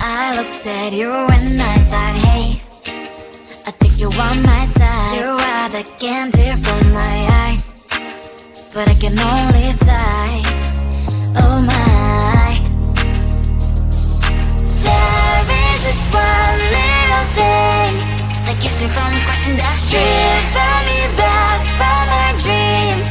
I looked at you and I thought, hey, I think you are my type. You are the candy from my eyes, but I can only sigh, oh my. There is just one little thing that keeps me from crossing that street. Drive me back from my dreams.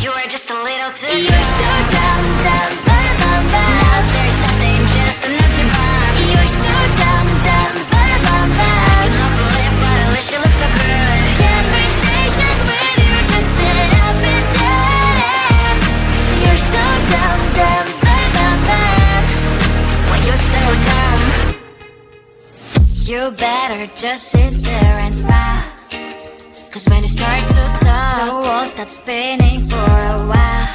You are just a little too good. You're so dumb, dumb, ba-da-bum-bum. Now there's nothing, just an empty bomb. You're so dumb, dumb, ba-da-bum-bum. I can not believe, but at least you look so good. Conversations with you just end up in dead end. You're so dumb, dumb, ba-da-bum-bum. When you're so dumb, you better just sit there and smile, 'cause when you start to talk, the world stops spinning for a while.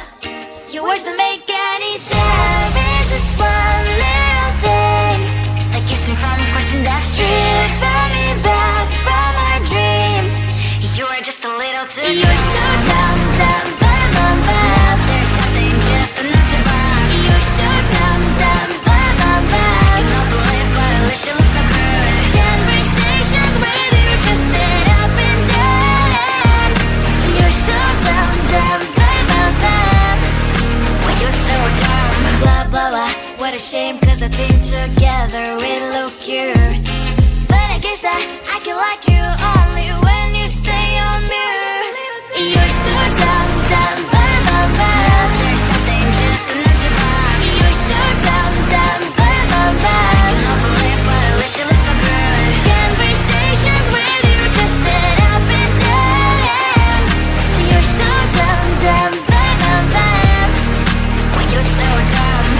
Your words don't make any sense. There's just one little thing that keeps me from crossing that street. Turn me back from our dreams. You are just a little too good. You're so dumb, dumb, ba-da-bum-bum. There's nothing, just an empty bomb. You're so dumb, dumb, ba-da-bum-bum. I cannot believe, but at least you look so good. Conversations with you just end up in dead end. You're so dumb, dumb, ba-da-bum-bum. When you're so dumb, blah, blah, blah. What a shame, 'cause I think together we look cute. But I guess that I can like you only when you stay on mute. You're so dumb, dumb, ba-da-bum-bum. There's nothing, just an empty bomb. You're so dumb, dumb, ba-da-bum-bum. I cannot believe, but at least you look so good. Conversations with you just end up in dead end. You're so dumb, dumb, ba-da-bum-bum. When you're so dumb.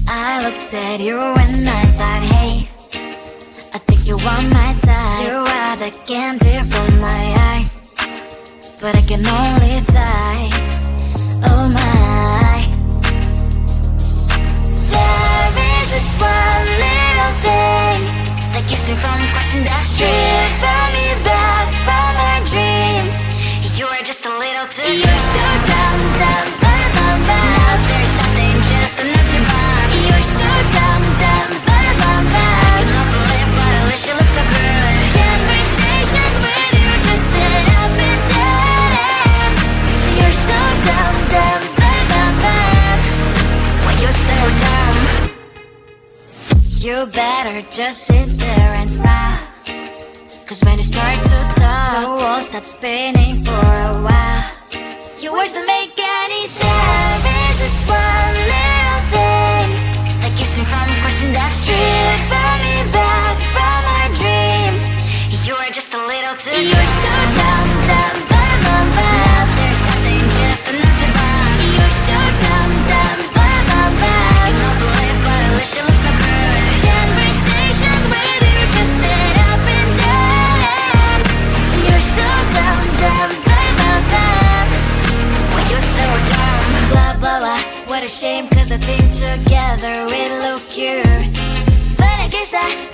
I looked at you and I thought, hey, I think you are my type. You are the candy from my eyes, but I can only sigh, oh my. There is just one little thing that keeps me from crossing that street. Driven me back from my dreams. You are just a little too good. You're so dumb, dumb, ba-da-bum-bum. Now there's nothing, just an empty bomb. You're so dumb, dumb, ba-da-bum-bum. I cannot believe, but at least you look so good. Conversations with you just end up in dead end. You're so dumb, dumb, ba-da-bum-bum. When you're so dumb, you better just sit there and smile. Cause when you start to talk, the world stops spinning for a while. Your words don't make any sense. There's just one little thing that keeps me from crossing that street. Driven me back from my dreams. You are just a little too good. You're so dumb, dumb, ba-da-bum-bum. Now there's nothing, just an empty bomb. You're so dumb, dumb, ba-da-bum-bum. I cannot believe, but at least you look so good. Conversations with you just end up in dead end. You're so dumb, dumb, ba-da-bum-bum. When everything together, it look cute. But I guess that